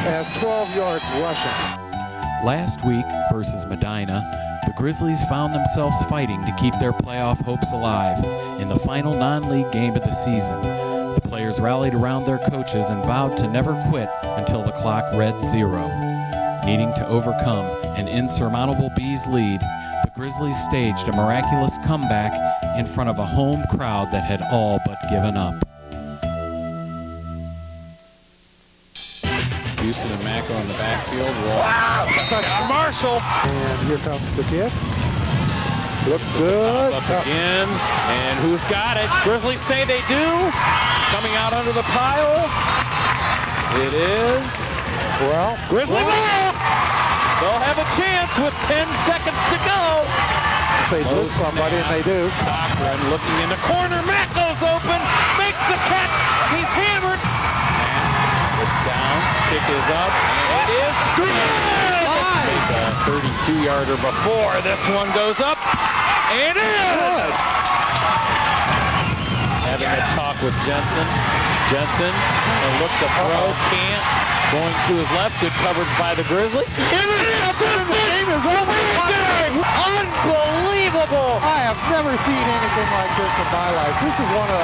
has 12 yards rushing. Last week versus Medina, the Grizzlies found themselves fighting to keep their playoff hopes alive in the final non-league game of the season. The players rallied around their coaches and vowed to never quit until the clock read 0. Needing to overcome an insurmountable Bees lead, the Grizzlies staged a miraculous comeback in front of a home crowd that had all but given up. Houston and Macko in the backfield. Wow! Marshall! And here comes the kick. Looks good. Up again. And who's got it? Grizzlies say they do. Coming out under the pile. It is. Well, Grizzly ball! They'll have a chance with 10 seconds to go. They lose somebody, and they do. Cochran looking in the corner. Macko's open. Makes the catch. He's hammered. It's down. Kick is up. And it is good. Make a 32-yarder before this one goes up. And in! Having a talk with Jensen. Jensen, a look to throw, can't. Going to his left, good coverage by the Grizzlies. And the game is over. Unbelievable! I have never seen anything like this in my life. This is one of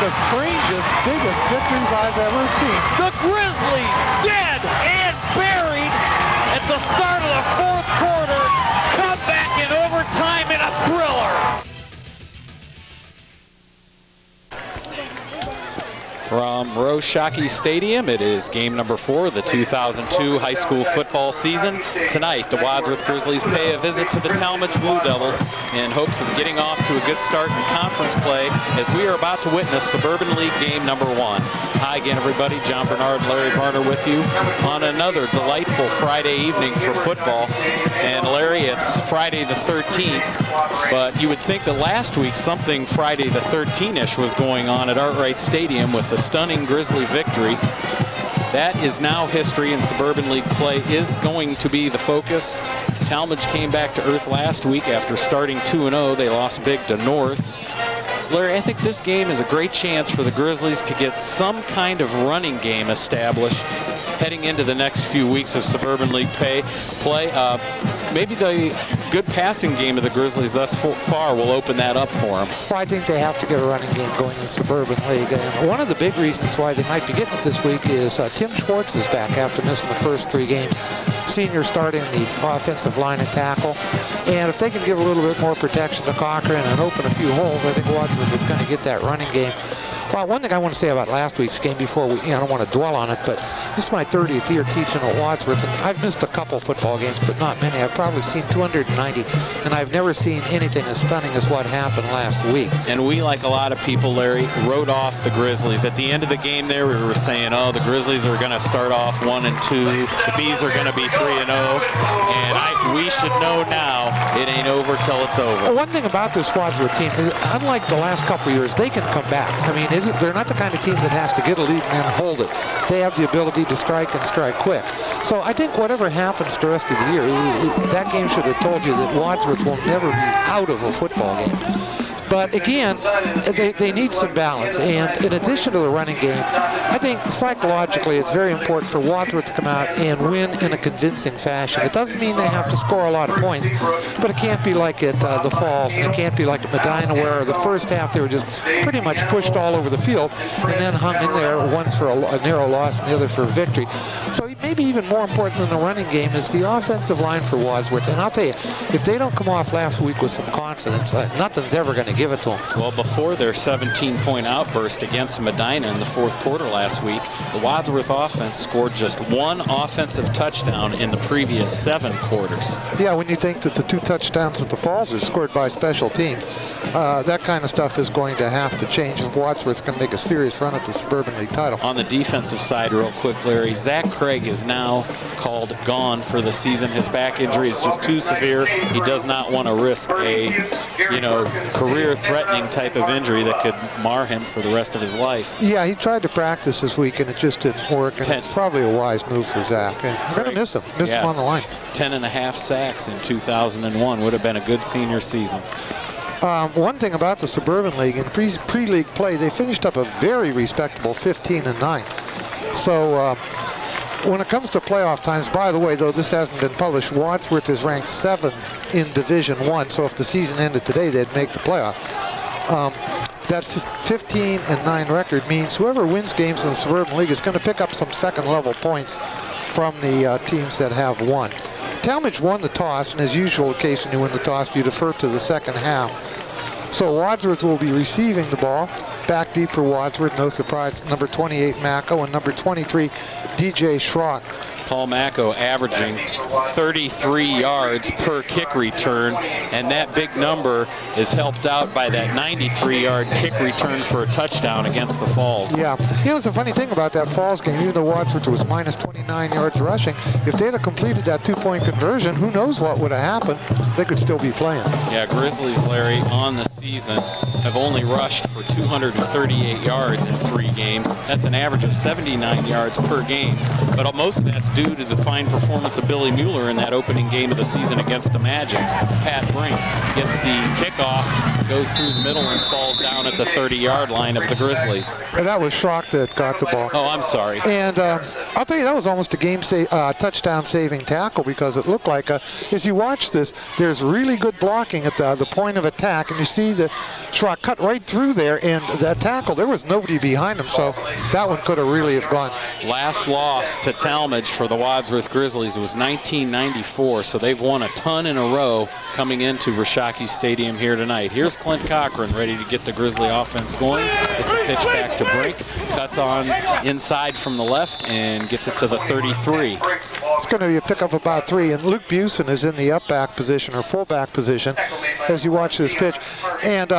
the strangest, biggest victories I've ever seen. The Grizzlies dead and buried at the start of the fourth quarter. Come back in overtime in a thriller. From Rose Shockey Stadium, it is game number 4 of the 2002 high school football season. Tonight, the Wadsworth Grizzlies pay a visit to the Talmadge Blue Devils in hopes of getting off to a good start in conference play as we are about to witness Suburban League game number 1. Hi again, everybody. John Bernard and Larry Varner with you on another delightful Friday evening for football. And Larry, it's Friday the 13th, but you would think that last week something Friday the 13th-ish was going on at Arkwright Stadium with the stunning Grizzly victory. That is now history, and Suburban League play is going to be the focus. Talmadge came back to earth last week after starting 2-0. They lost big to North. Larry, I think this game is a great chance for the Grizzlies to get some kind of running game established heading into the next few weeks of Suburban League play. Maybe the good passing game of the Grizzlies thus far will open that up for them. Well, I think they have to get a running game going in Suburban League. And one of the big reasons why they might be getting it this week is Tim Schwartz is back after missing the first 3 games. Senior starting the offensive line and tackle. And if they can give a little bit more protection to Cochran and open a few holes, I think Wadsworth is going to get that running game. Well, one thing I want to say about last week's game before I don't want to dwell on it, but this is my 30th year teaching at Wadsworth, and I've missed a couple football games, but not many. I've probably seen 290, and I've never seen anything as stunning as what happened last week. And we, like a lot of people, Larry, wrote off the Grizzlies. At the end of the game there, we were saying, oh, the Grizzlies are going to start off 1-2. The Bees are going to be 3-0. And we should know now it ain't over till it's over. Well, one thing about this Wadsworth team is, unlike the last couple of years, they can come back. I mean, they're not the kind of team that has to get a lead and then hold it. They have the ability to strike and strike quick. So I think whatever happens the rest of the year, that game should have told you that Wadsworth will never be out of a football game. But again, they need some balance. And in addition to the running game, I think psychologically it's very important for Wadsworth to come out and win in a convincing fashion. It doesn't mean they have to score a lot of points, but it can't be like at the Falls, and it can't be like at Medina, where the first half they were just pretty much pushed all over the field and then hung in there, once for a narrow loss and the other for a victory. So maybe even more important than the running game is the offensive line for Wadsworth. And I'll tell you, if they don't come off last week with some confidence, nothing's ever going to give it to them. Well, before their 17-point outburst against Medina in the fourth quarter last week, the Wadsworth offense scored just 1 offensive touchdown in the previous 7 quarters. Yeah, when you think that the 2 touchdowns at the Falls are scored by special teams, that kind of stuff is going to have to change if Wadsworth's going to make a serious run at the Suburban League title. On the defensive side, real quick, Larry, Zach Craig is now called gone for the season. His back injury is just too severe. He does not want to risk a, career-threatening type of injury that could mar him for the rest of his life. Yeah, he tried to practice this week, and it just didn't work. And it's probably a wise move for Zach. And you're going to miss him. Miss him on the line. 10.5 sacks in 2001 would have been a good senior season. One thing about the Suburban League, in pre-league play, they finished up a very respectable 15-9. So when it comes to playoff times, by the way, though this hasn't been published, Wadsworth is ranked 7th in Division 1, so if the season ended today, they'd make the playoffs. That 15-9 record means whoever wins games in the Suburban League is going to pick up some second-level points from the teams that have won. Talmadge won the toss, and as usual, the case when you win the toss, you defer to the second half. So Wadsworth will be receiving the ball. Back deep for Wadsworth, no surprise, number 28, Macco, and number 23, DJ Schrock. Paul Macco averaging 33 yards per kick return, and that big number is helped out by that 93-yard kick return for a touchdown against the Falls. Yeah, you know, it's a funny thing about that Falls game, even though Wadsworth was minus 29 yards rushing, if they'd have completed that two-point conversion, who knows what would have happened. They could still be playing. Yeah, Grizzlies, Larry, on the season have only rushed for 238 yards in 3 games. That's an average of 79 yards per game, but most of that's due to the fine performance of Billy Mueller in that opening game of the season against the Magics. Pat Brink gets the kickoff, goes through the middle and falls down at the 30-yard line of the Grizzlies. That was Schrock that got the ball. Oh, I'm sorry. And I'll tell you, that was almost a touchdown-saving tackle, because it looked like, as you watch this, there's really good blocking at the point of attack, and you see that Schrock cut right through there, and that tackle, there was nobody behind him, so that one could have really have gone. Last loss to Talmadge for the Wadsworth Grizzlies was 1994, so they've won a ton in a row coming into Rashaki Stadium here tonight. Here's Clint Cochran ready to get the Grizzly offense going. It's a pitch back to Brink, cuts on inside from the left and gets it to the 33. It's going to be a pickup of about 3, and Luke Busen is in the up-back position or full-back position as you watch this pitch. And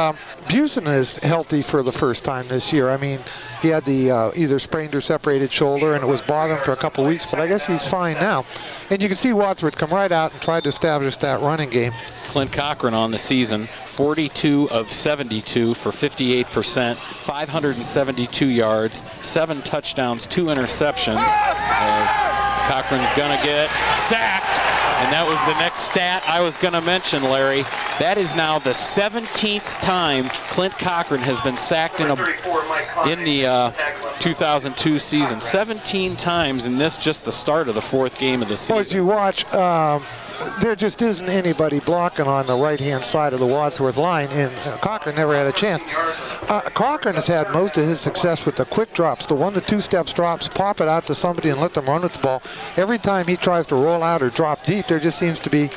Busen is healthy for the first time this year. I mean, he had the either sprained or separated shoulder, and it was bothering him for a couple of weeks, but I guess he's fine now. And you can see Wadsworth come right out and try to establish that running game. Clint Cochran on the season, 42 of 72 for 58%, 572 yards, 7 touchdowns, 2 interceptions, as Cochran's gonna get sacked. And that was the next stat I was going to mention, Larry. That is now the 17th time Clint Cochran has been sacked in the 2002 season. 17 times in this, just the start of the 4th game of the season. Well, as you watch, there just isn't anybody blocking on the right-hand side of the Wadsworth line, and Cochran never had a chance. Cochran has had most of his success with the quick drops, the 1 to 2 steps drops, pop it out to somebody and let them run with the ball. Every time he tries to roll out or drop deep, there just seems to be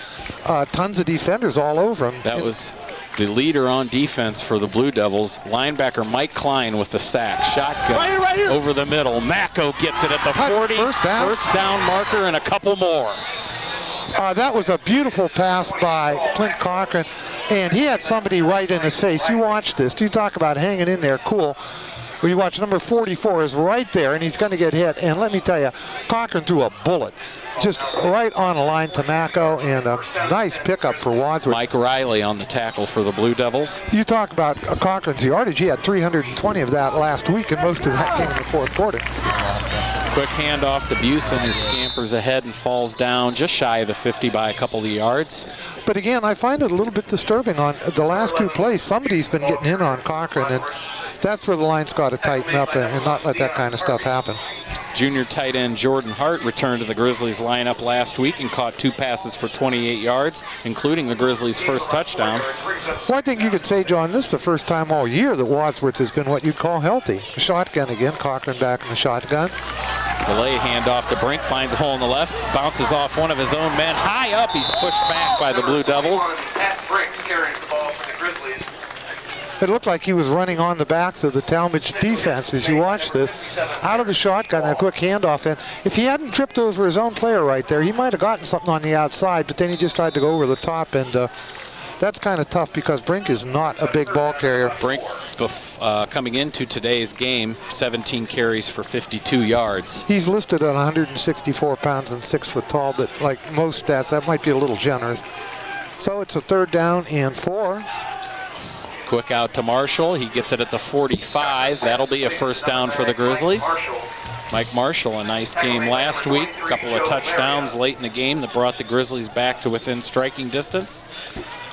tons of defenders all over him. That was the leader on defense for the Blue Devils, linebacker Mike Klein with the sack. Shotgun right here. Over the middle. Macco gets it at the 40. First down marker and a couple more. That was a beautiful pass by Clint Cochran, and he had somebody right in his face. You watch this. You talk about hanging in there cool. Well, you watch number 44 is right there, and he's going to get hit. And let me tell you, Cochran threw a bullet just right on a line to Macco, and a nice pickup for Wadsworth. Mike Riley on the tackle for the Blue Devils. You talk about Cochran's yardage. He had 320 of that last week, and most of that came in the 4th quarter. Quick handoff to Busen, who scampers ahead and falls down just shy of the 50 by a couple of yards. But again, I find it a little bit disturbing on the last 2 plays. Somebody's been getting in on Cochran, and that's where the line's got to tighten up and not let that kind of stuff happen. Junior tight end Jordan Hart returned to the Grizzlies lineup last week and caught 2 passes for 28 yards, including the Grizzlies' first touchdown. Well, I think you could say, John, this is the first time all year that Wadsworth has been what you'd call healthy. A shotgun again, Cochran back in the shotgun. Delay handoff to Brink, finds a hole in the left, bounces off one of his own men. High up, he's pushed back by the Blue Devils. Brink carries the ball for the Grizzlies. It looked like he was running on the backs of the Talmadge defense as you watch this. Out of the shotgun, that quick handoff. And if he hadn't tripped over his own player right there, he might have gotten something on the outside, but then he just tried to go over the top, and that's kind of tough because Brink is not a big ball carrier. Brink, coming into today's game, 17 carries for 52 yards. He's listed at 164 pounds and 6 foot tall, but like most stats, that might be a little generous. So it's a 3rd down and 4. Quick out to Marshall. He gets it at the 45. That'll be a first down for the Grizzlies. Mike Marshall, a nice game last week. A couple of touchdowns late in the game that brought the Grizzlies back to within striking distance.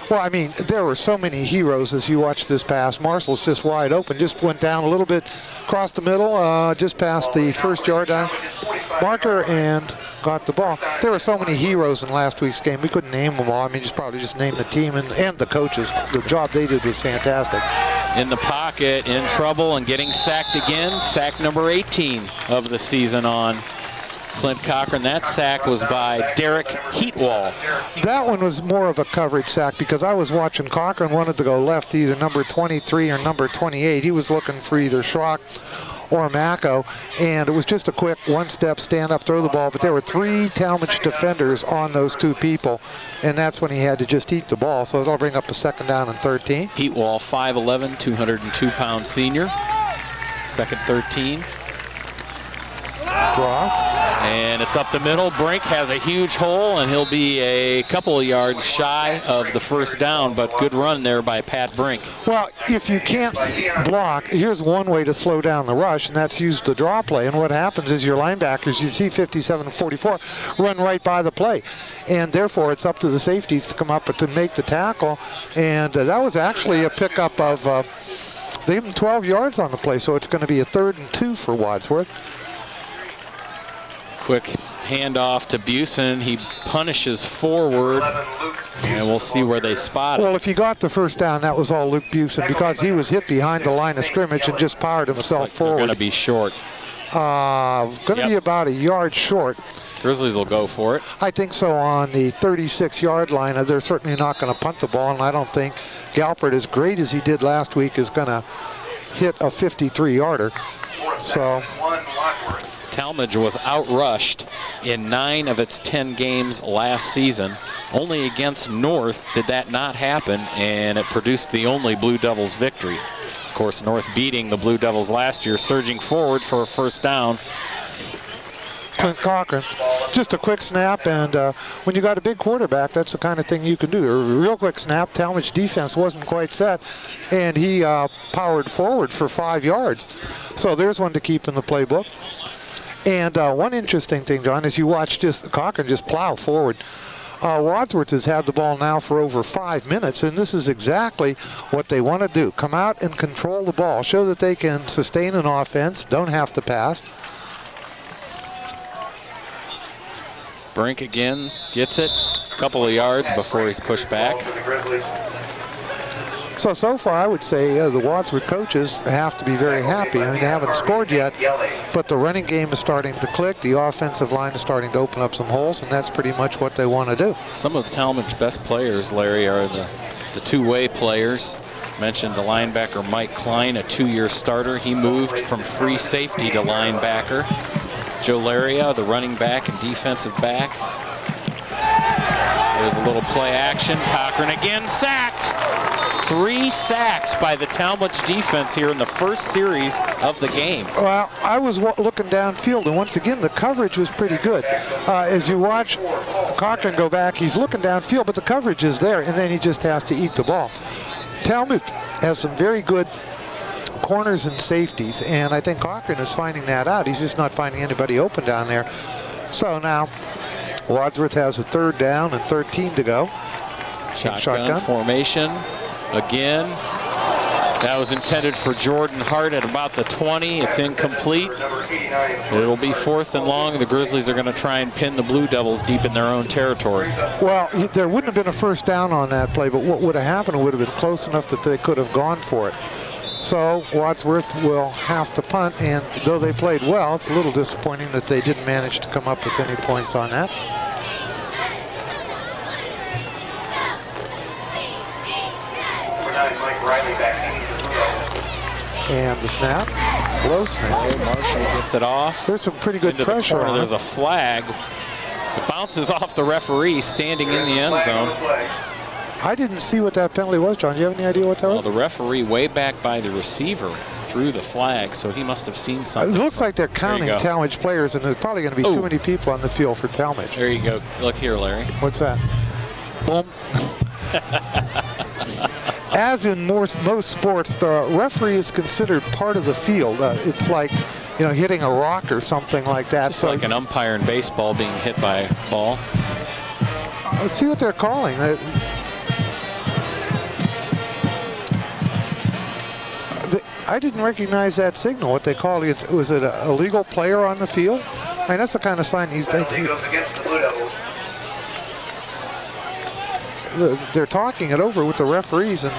Well, I mean, there were so many heroes as you watch this pass. Marshall's just wide open, just went down a little bit across the middle, just past the 1st yard line. marker and got the ball. There were so many heroes in last week's game, we couldn't name them all. I mean, just probably just name the team and the coaches. The job they did was fantastic. In the pocket, in trouble, and getting sacked again. Sack number 18 of the season on Clint Cochran. That sack was by Derek Heatwall. That one was more of a coverage sack because I was watching Cochran wanted to go left, either number 23 or number 28. He was looking for either Schrock or Mako, and it was just a quick one-step, stand up, throw the ball, but there were 3 Talmadge defenders on those 2 people, and that's when he had to just eat the ball, so it'll bring up a 2nd down and 13. Heatwall, 5'11", 202-pound senior. 2nd 13. Draw. And it's up the middle. Brink has a huge hole, and he'll be a couple of yards shy of the 1st down, but good run there by Pat Brink. Well, if you can't block, here's one way to slow down the rush, and that's use the draw play. And what happens is your linebackers, you see 57 and 44, run right by the play. And therefore, it's up to the safeties to come up to make the tackle. And that was actually a pickup of, they gave them 12 yards on the play, so it's going to be a 3rd and 2 for Wadsworth. Quick handoff to Busen. He punishes forward, and we'll see where they spot it. Well, if he got the 1st down, that was all Luke Busen because he was hit behind the line of scrimmage and just powered himself forward. Going to be short. Going to be about a yard short. Grizzlies will go for it. I think so on the 36-yard line. They're certainly not going to punt the ball, and I don't think Galford, as great as he did last week, is going to hit a 53-yarder. So Talmadge was outrushed in 9 of its 10 games last season. Only against North did that not happen, and it produced the only Blue Devils victory. Of course, North beating the Blue Devils last year, surging forward for a 1st down. Clint Cochran, just a quick snap, and when you got a big quarterback, that's the kind of thing you can do. A real quick snap. Talmadge defense wasn't quite set, and he powered forward for 5 yards. So there's one to keep in the playbook. And one interesting thing, John, is you watch Cochran just plow forward. Wadsworth has had the ball now for over 5 minutes, and this is exactly what they want to do. Come out and control the ball, show that they can sustain an offense, don't have to pass. Brink again gets it, a couple of yards before he's pushed back. So far, I would say the Wadsworth coaches have to be very happy. I mean, they haven't scored yet, but the running game is starting to click. The offensive line is starting to open up some holes, and that's pretty much what they want to do. Some of the Talmadge best players, Larry, are the two-way players. Mentioned the linebacker Mike Klein, a 2-year starter. He moved from free safety to linebacker. Joe Laria, the running back and defensive back. There's a little play action. Cochran again sacked. 3 sacks by the Talmadge defense here in the 1st series of the game. Well, I was looking downfield, and once again, the coverage was pretty good. As you watch Cochran go back, he's looking downfield, but the coverage is there, and then he just has to eat the ball. Talmadge has some very good corners and safeties, and I think Cochran is finding that out. He's just not finding anybody open down there. So now Wadsworth has a 3rd down and 13 to go. Shotgun formation again. That was intended for Jordan Hart at about the 20. It's incomplete. It'll be 4th and long. The Grizzlies are going to try and pin the Blue Devils deep in their own territory. Well, there wouldn't have been a 1st down on that play, but what would have happened would have been close enough that they could have gone for it. So Wadsworth will have to punt, and though they played well, it's a little disappointing that they didn't manage to come up with any points on that. And the snap, low snap. Marshall gets it off. There's some pretty good pressure on it. There's a flag. It bounces off the referee standing in the end zone. I didn't see what that penalty was, John. Do you have any idea what that was? Well, the referee way back by the receiver threw the flag, so he must have seen something. It looks like they're counting Talmadge players, and there's probably going to be too many people on the field for Talmadge. There you go. Look here, Larry. What's that? Boom. As in most sports, the referee is considered part of the field. It's like, you know, hitting a rock or something like that. It's like an umpire in baseball being hit by a ball. Let's see what they're calling. I didn't recognize that signal. What they called it, was it a illegal player on the field? I mean, that's the kind of sign he's taking. They're talking it over with the referees, and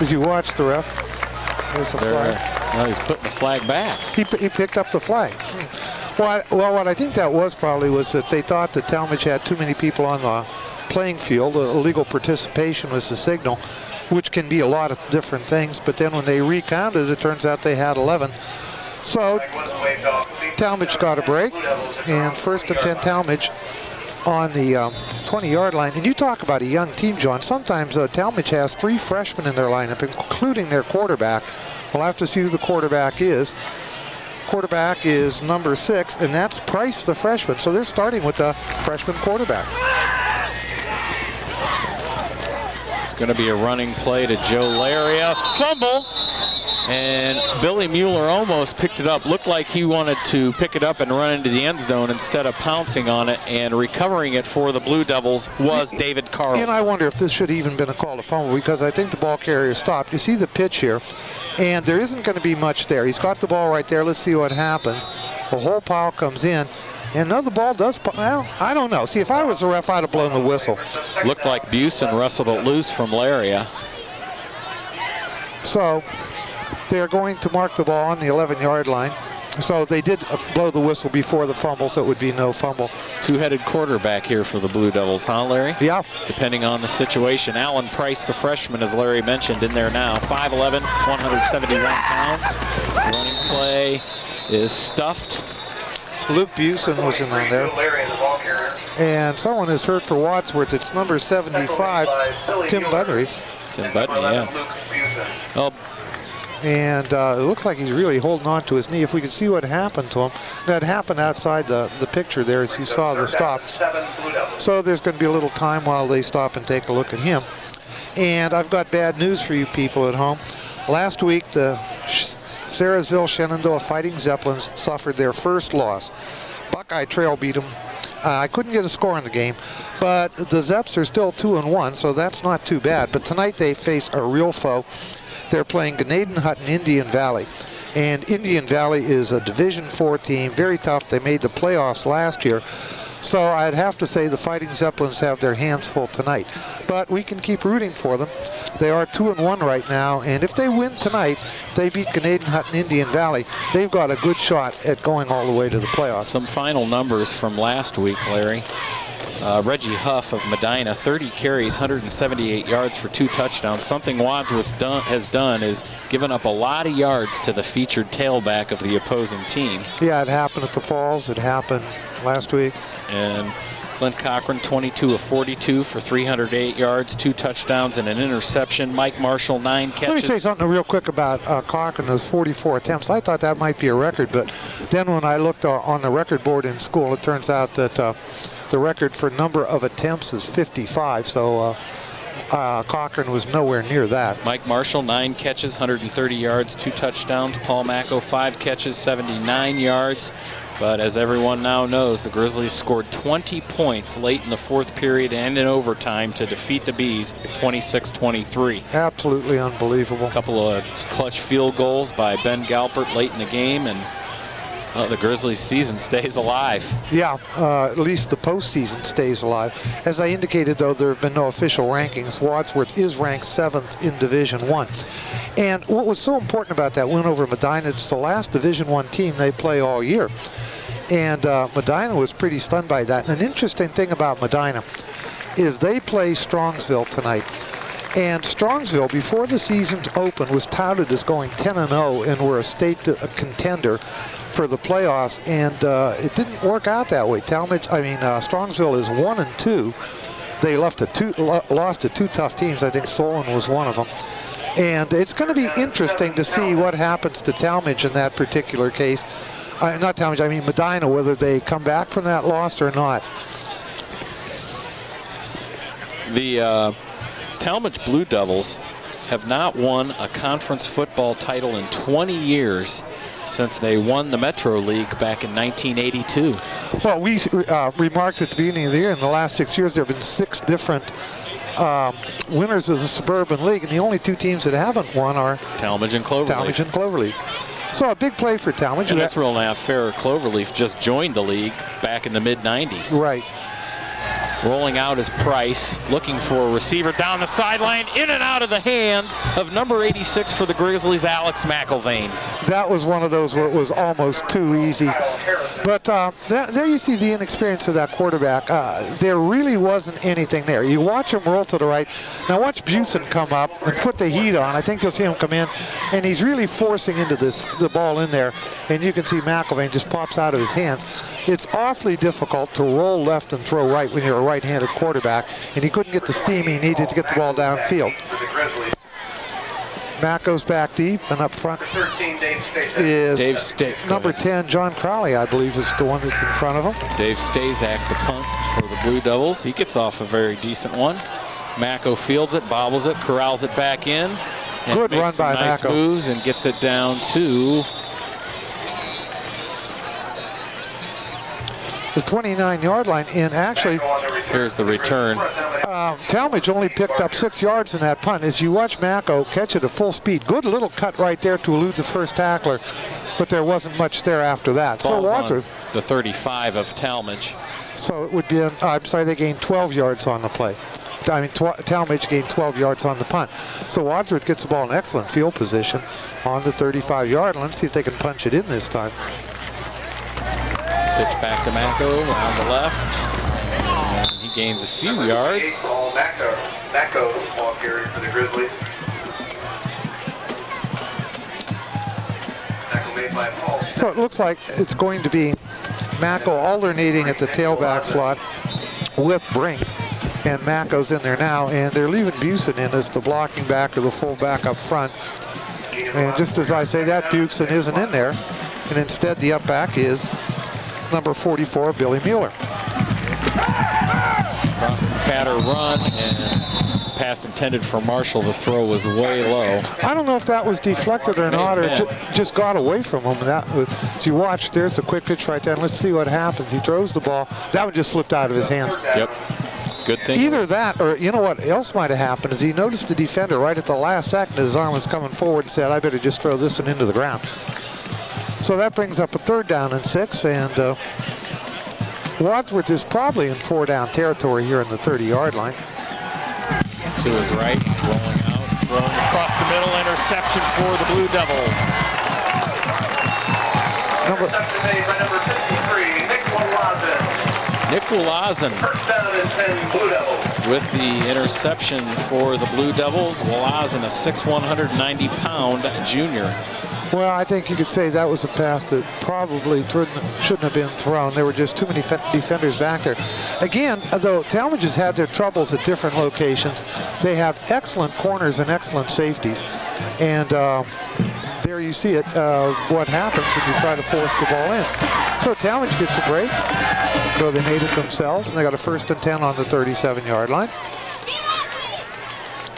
as you watch the ref, there's the flag. Well, he's putting the flag back. He picked up the flag. Well, what I think that was probably was that they thought that Talmadge had too many people on the playing field. Illegal participation was the signal, which can be a lot of different things. But then when they recounted, it turns out they had 11. So Talmadge got a break, and 1st and 10 Talmadge on the 20-yard line. And you talk about a young team, John. Sometimes Talmadge has 3 freshmen in their lineup, including their quarterback. We'll have to see who the quarterback is. Quarterback is number 6, and that's Price, the freshman. So they're starting with a freshman quarterback. It's going to be a running play to Joe Laria. Fumble! And Billy Mueller almost picked it up. Looked like he wanted to pick it up and run into the end zone instead of pouncing on it, and recovering it for the Blue Devils was David Carlson. And I wonder if this should have even been a call to fumble, because I think the ball carrier stopped. You see the pitch here, and there isn't going to be much there. He's got the ball right there. Let's see what happens. The whole pile comes in. And no, the ball does, well, I don't know. See, if I was the ref, I'd have blown the whistle. Looked like Busen wrestled it loose from Laria. So they're going to mark the ball on the 11-yard line. So they did blow the whistle before the fumble, so it would be no fumble. Two-headed quarterback here for the Blue Devils, huh, Larry? Yeah. Depending on the situation. Alan Price, the freshman, as Larry mentioned, in there now. 5'11", 171 pounds. Running play is stuffed. Luke Busen was in on there. And someone is hurt for Wadsworth. It's number 75, Tim Budry. Tim Budry, yeah. Well, and it looks like he's really holding on to his knee. If we could see what happened to him. That happened outside the picture there as you saw the stop. So there's going to be a little time while they stop and take a look at him. And I've got bad news for you people at home. Last week, the Sarahsville Shenandoah Fighting Zeppelins suffered their first loss. Buckeye Trail beat them. I couldn't get a score in the game, but the Zeps are still 2-1, so that's not too bad. But tonight they face a real foe. They're playing Gnadenhut in Indian Valley. And Indian Valley is a Division IV team, very tough. They made the playoffs last year. So I'd have to say the Fighting Zeppelins have their hands full tonight. But we can keep rooting for them. They are 2-1 right now, and if they win tonight, they beat Gnadenhut and Indian Valley, they've got a good shot at going all the way to the playoffs. Some final numbers from last week, Larry. Reggie Huff of Medina, 30 carries, 178 yards for 2 touchdowns. Something Wadsworth has done is given up a lot of yards to the featured tailback of the opposing team. Yeah, it happened at the Falls. It happened last week. And Clint Cochran, 22 of 42 for 308 yards, 2 touchdowns and an interception. Mike Marshall, 9 catches. Let me say something real quick about Cochran, those 44 attempts. I thought that might be a record, but then when I looked on the record board in school, it turns out that the record for number of attempts is 55, so Cochran was nowhere near that. Mike Marshall, 9 catches, 130 yards, 2 touchdowns. Paul Macco, 5 catches, 79 yards. But as everyone now knows, the Grizzlies scored 20 points late in the 4th period and in overtime to defeat the Bees 26-23. Absolutely unbelievable. A couple of clutch field goals by Ben Galpert late in the game, and the Grizzlies season stays alive. Yeah, at least the postseason stays alive. As I indicated, though, there have been no official rankings. Wadsworth is ranked 7th in Division I. And what was so important about that win over Medina, it's the last Division I team they play all year. And Medina was pretty stunned by that. And an interesting thing about Medina is they play Strongsville tonight. And Strongsville, before the season's open, was touted as going 10-0 and were a state contender for the playoffs, and it didn't work out that way. Strongsville is 1-2. They lost to 2 tough teams. I think Solon was one of them. And it's going to be interesting to see what happens to Talmadge in that particular case. Not Talmadge, I mean Medina, whether they come back from that loss or not. The Talmadge Blue Devils have not won a conference football title in 20 years since they won the Metro League back in 1982. Well, we remarked at the beginning of the year, in the last 6 years, there have been 6 different winners of the Suburban League, and the only 2 teams that haven't won are Talmadge and Cloverleaf. Talmadge and Cloverleaf. So a big play for Talmadge. And that's real not fair. Cloverleaf just joined the league back in the mid-90s. Right. Rolling out is Price, looking for a receiver down the sideline, in and out of the hands of number 86 for the Grizzlies, Alex McIlvain. That was one of those where it was almost too easy. But there you see the inexperience of that quarterback. There really wasn't anything there. You watch him roll to the right. Now watch Busen come up and put the heat on. I think you'll see him come in, and he's really forcing into the ball in there, and you can see McIlvain just pops out of his hands. It's awfully difficult to roll left and throw right when you're a right-handed quarterback, and he couldn't get the steam he needed to get the ball downfield. Matt goes back deep, and up front is Dave number 10, John Crowley, I believe, is the one that's in front of him. Dave Stazak, the punt for the Blue Devils. He gets off a very decent one. Macco fields it, bobbles it, corrals it back in. And Good run by nice Macco. Moves and gets it down to the 29-yard line, and actually, here's the return. Talmadge only picked up 6 yards in that punt. As you watch Macco catch it at full speed, good little cut right there to elude the first tackler, but there wasn't much there after that. Ball's so Wadsworth, on the 35 of Talmadge. So it would be, I'm sorry, they gained 12 yards on the play. I mean, Talmadge gained 12 yards on the punt. So Wadsworth gets the ball in excellent field position on the 35-yard line. Let's see if they can punch it in this time. Pitch back to Macco on the left. And he gains a few yards. Macco, ball carrier for the Grizzlies. So it looks like it's going to be Macco alternating at the tailback slot with Brink. And Macco's in there now, and they're leaving Busen in as the blocking back or the full back up front. And just as I say that, Busen isn't in there. And instead the up back is number 44, Billy Mueller. Crossing pattern run, and pass intended for Marshall. The throw was way low. I don't know if that was deflected or not, or just got away from him. That, as you watch, there's a quick pitch right there, and let's see what happens. He throws the ball. That one just slipped out of his hands. Yep. Good thing. Either that, or you know what else might have happened is he noticed the defender right at the last second. His arm was coming forward and said, I better just throw this one into the ground. So that brings up a 3rd down and 6, and Wadsworth is probably in 4-down territory here in the 30-yard line. To his right, rolling out, throwing across the middle, interception for the Blue Devils. Interception made by number 53, Nick Walazin. Nick Walazin. First down and 10, Blue Devils. With the interception for the Blue Devils, Walazin, a 6', 190-pound junior. Well, I think you could say that was a pass that probably shouldn't have been thrown. There were just too many defenders back there. Again, though Talmadge has had their troubles at different locations, they have excellent corners and excellent safeties. And there you see it, what happens when you try to force the ball in. So Talmadge gets a break, though they made it themselves, and they got a 1st and 10 on the 37-yard line.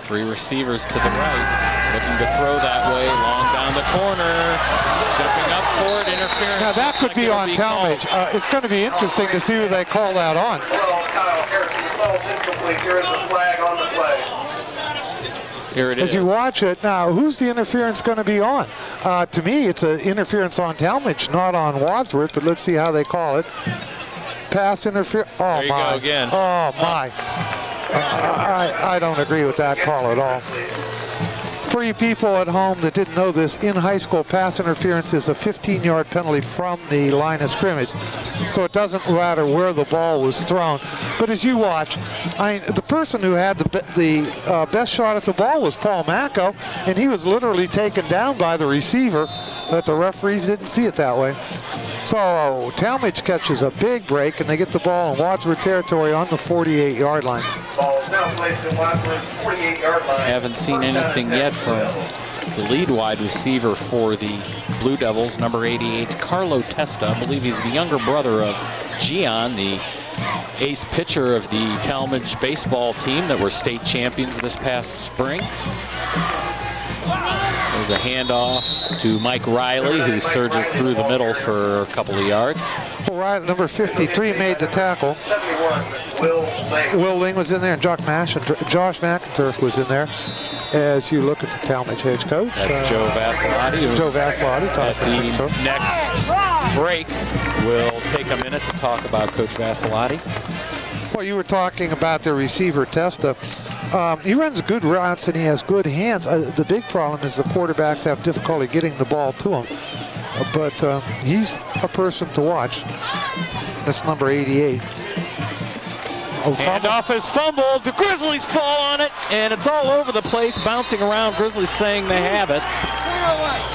3 receivers to the right, looking to throw that way, long down the corner, jumping up for it, interference. Now that could be on Talmadge. It's going to be interesting to see who they call that on. Here is the flag on the play. Here it is. As you watch it, now who's the interference going to be on? To me, it's an interference on Talmadge, not on Wadsworth, but let's see how they call it. Pass interference. Oh, there you my. go again. Oh, my. I don't agree with that call at all. For you people at home that didn't know this, in high school, pass interference is a 15-yard penalty from the line of scrimmage. So it doesn't matter where the ball was thrown. But as you watch, the person who had the best shot at the ball was Paul Macco, and he was literally taken down by the receiver, but the referees didn't see it that way. So Talmadge catches a big break, and they get the ball in Wadsworth territory on the 48-yard line. Ball is now placed in Wadsworth's 48-yard line. Haven't seen anything yet from the lead wide receiver for the Blue Devils, number 88, Carlo Testa. I believe he's the younger brother of Gian, the ace pitcher of the Talmadge baseball team that were state champions this past spring. There's a handoff to Mike Riley, who surges through the middle for a couple of yards. Well, Riley, number 53, made the tackle. 71, Will Ling. Will Ling was in there, and Josh McInturf was in there. as you look at the Talmadge head coach. That's Joe Vassilotti. Joe Vassilotti. At the next break, we'll take a minute to talk about Coach Vassilotti. Well, you were talking about the receiver Testa. He runs good routes and he has good hands. The big problem is the quarterbacks have difficulty getting the ball to him. But he's a person to watch. That's number 88. Handoff is fumbled. The Grizzlies fall on it, and it's all over the place, bouncing around. Grizzlies saying they have it.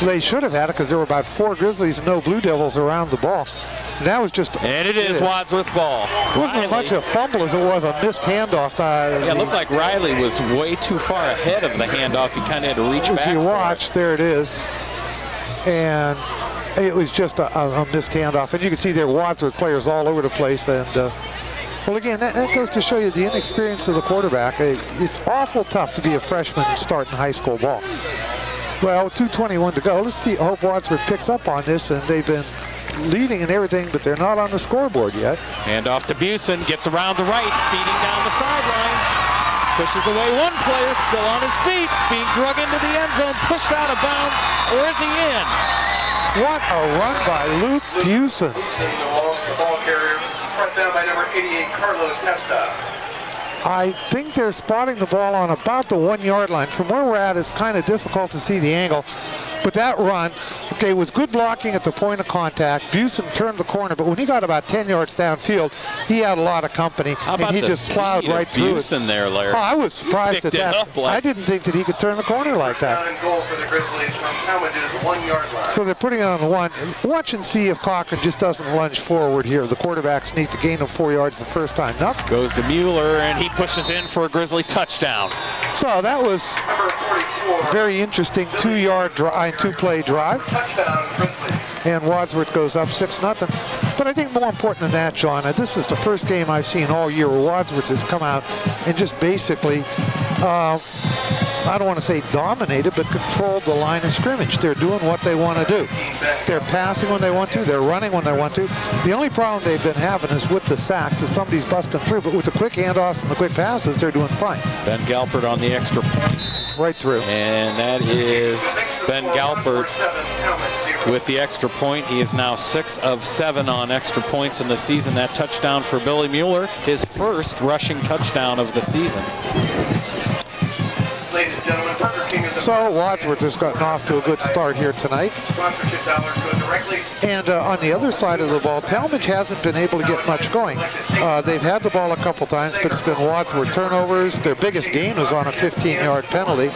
They should have had it because there were about 4 Grizzlies and no Blue Devils around the ball. And that was just... And it is Wadsworth ball. It wasn't as much a fumble as it was a missed handoff. Yeah, it looked like Riley was way too far ahead of the handoff. He kind of had to reach back. As you watch, there it is. And it was just a missed handoff. And you can see there Wadsworth players all over the place. And well, again, that goes to show you the inexperience of the quarterback. It's awful tough to be a freshman starting high school ball. Well, 2:21 to go. Let's see. I hope Wadsworth picks up on this, and they've been leading and everything, but they're not on the scoreboard yet. Hand off to Busen, gets around the right, speeding down the sideline. Pushes away one player, still on his feet, being drug into the end zone, pushed out of bounds, or is he in? What a run by Luke Busen. The ball carriers, brought down by number 88, Carlo Testa. I think they're spotting the ball on about the 1 yard line. From where we're at, it's kind of difficult to see the angle. But that run, okay, was good blocking at the point of contact. Busen turned the corner, but when he got about 10 yards downfield, he had a lot of company, and he just plowed right through it. There, Larry. Oh, I was surprised at that. I didn't think that he could turn the corner like that. Down and goal for the Grizzlies from Talmadge's 1 yard line. So they're putting it on the 1. Watch and see if Cochran just doesn't lunge forward here. The quarterbacks need to gain him 4 yards the first time. Nope. Goes to Mueller, and he pushes in for a Grizzly touchdown. So that was a very interesting 2-play drive. Touchdown, Grizzlies. And Wadsworth goes up 6-0. But I think more important than that, John, this is the first game I've seen all year where Wadsworth has come out and just basically, I don't want to say dominated, but controlled the line of scrimmage. They're doing what they want to do. They're passing when they want to. They're running when they want to. The only problem they've been having is with the sacks. If somebody's busting through, but with the quick handoffs and the quick passes, they're doing fine. Ben Galpert on the extra point. Right through. And that is Ben Galpert with the extra point. He is now 6 of 7 on extra points in the season. That touchdown for Billy Mueller, his first rushing touchdown of the season. Ladies and gentlemen, Burger King is So Wadsworth has gotten off to a good start here tonight. sponsorship dollars go directly. And on the other side of the ball, Talmadge hasn't been able to get much going. They've had the ball a couple times, but it's been Wadsworth turnovers. Their biggest gain was on a 15-yard penalty.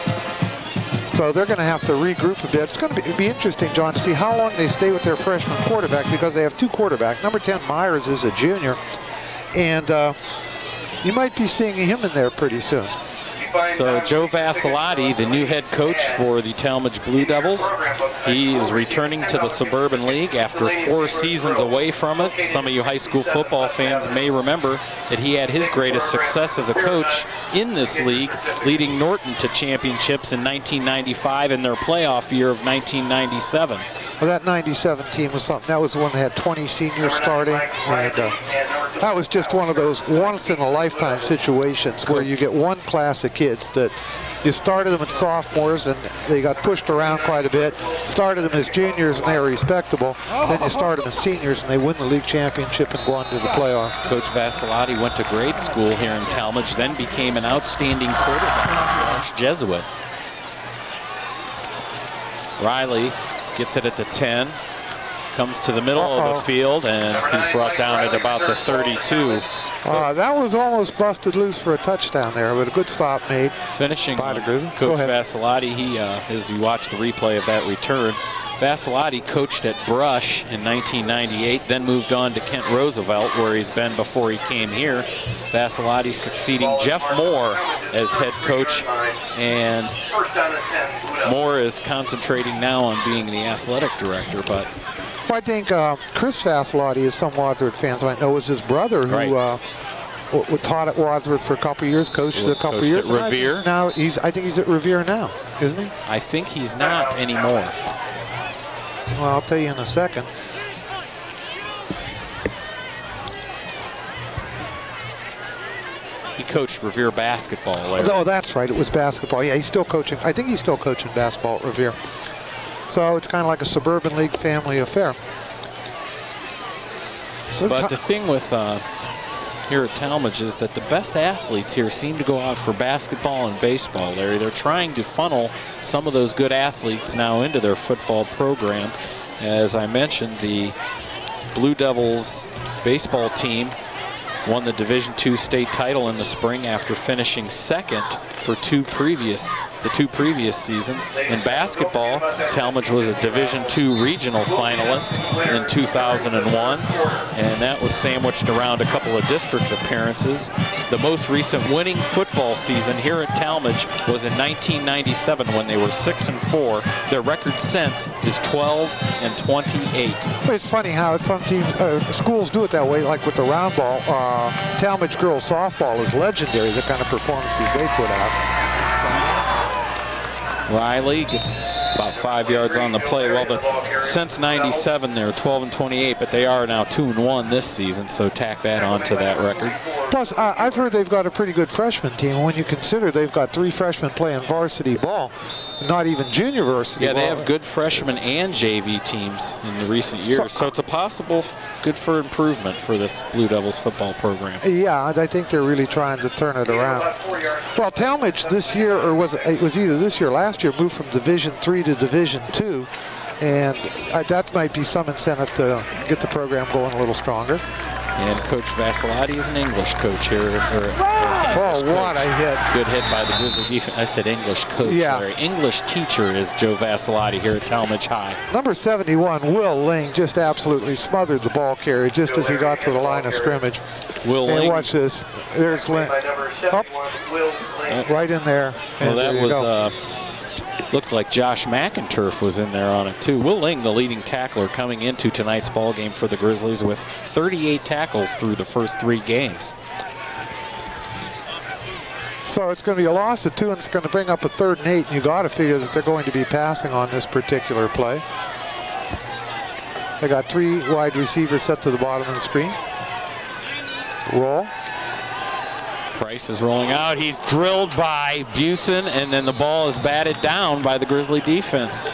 So they're going to have to regroup a bit. It's going to be interesting, John, to see how long they stay with their freshman quarterback, because they have 2 quarterbacks. Number 10, Myers, is a junior. And you might be seeing him in there pretty soon. So Joe Vassilotti, the new head coach for the Talmadge Blue Devils, he is returning to the Suburban League after 4 seasons away from it. Some of you high school football fans may remember that he had his greatest success as a coach in this league, leading Norton to championships in 1995 and their playoff year of 1997. Well, that 97 team was something. That was the one that had 20 seniors starting, and that was just one of those once-in-a-lifetime situations where you get one class of kids that you started them as sophomores and they got pushed around quite a bit, started them as juniors and they were respectable, then you start them as seniors and they win the league championship and go on to the playoffs. Coach Vassilotti went to grade school here in Talmadge, then became an outstanding quarterback, Walsh Jesuit. Riley gets it at the 10, comes to the middle of the field, and he's brought down at about the 32. That was almost busted loose for a touchdown there, but a good stop made. Finishing by the Grizzlies. Coach Vassilotti, he, as you watch the replay of that return, Vassilotti coached at Brush in 1998, then moved on to Kent Roosevelt, where he's been before he came here. Vassilotti succeeding Jeff Moore as head coach, and Moore is concentrating now on being the athletic director. But well, I think Chris Vassilotti, as some Wadsworth fans might know, was his brother who taught at Wadsworth for a couple years, coached a couple years. At Revere. Now I think he's at Revere now, isn't he? I think he's not anymore. Well, I'll tell you in a second. He coached Revere basketball. Oh, that's right. It was basketball. Yeah, he's still coaching. I think he's still coaching basketball at Revere. So it's kind of like a suburban league family affair. So but the thing with here at Talmadge is that the best athletes here seem to go out for basketball and baseball, Larry. They're trying to funnel some of those good athletes now into their football program. As I mentioned, the Blue Devils baseball team won the Division II state title in the spring after finishing second for the two previous seasons. In basketball, Talmadge was a Division II regional finalist in 2001, and that was sandwiched around a couple of district appearances. The most recent winning football season here at Talmadge was in 1997 when they were 6-4. Their record since is 12-28. It's funny how some teams, schools do it that way, like with the round ball. Talmadge girls softball is legendary, the kind of performances they put out. Riley gets about 5 yards on the play. Well, since 97, they're 12-28, but they are now 2-1 this season, so tack that onto that record. Plus, I've heard they've got a pretty good freshman team. When you consider they've got 3 freshmen playing varsity ball, not even junior varsity ball. They have good freshmen and JV teams in the recent years, so it's a possible good for improvement for this Blue Devils football program. Yeah, I think they're really trying to turn it around. Well, Talmadge this year, or it was either this year or last year, moved from Division III to Division II, and that might be some incentive to get the program going a little stronger. And Coach Vassilotti is an English coach here. What a hit. Good hit by the Grizzly defense. I said English coach. Yeah. Larry. English teacher is Joe Vassilotti here at Talmadge High. Number 71, Will Ling, just absolutely smothered the ball carrier just as he got to the line of scrimmage. Will Ling. Watch this. There's Ling. Up. Right in there. Well, that was... looked like Josh McInturf was in there on it too. Will Ling, the leading tackler, coming into tonight's ball game for the Grizzlies with 38 tackles through the first 3 games. So it's going to be a loss of 2, and it's going to bring up a 3rd and 8, and you got to figure that they're going to be passing on this particular play. They got 3 wide receivers set to the bottom of the screen. Roll. Price is rolling out. He's drilled by Busen, and then the ball is batted down by the Grizzly defense.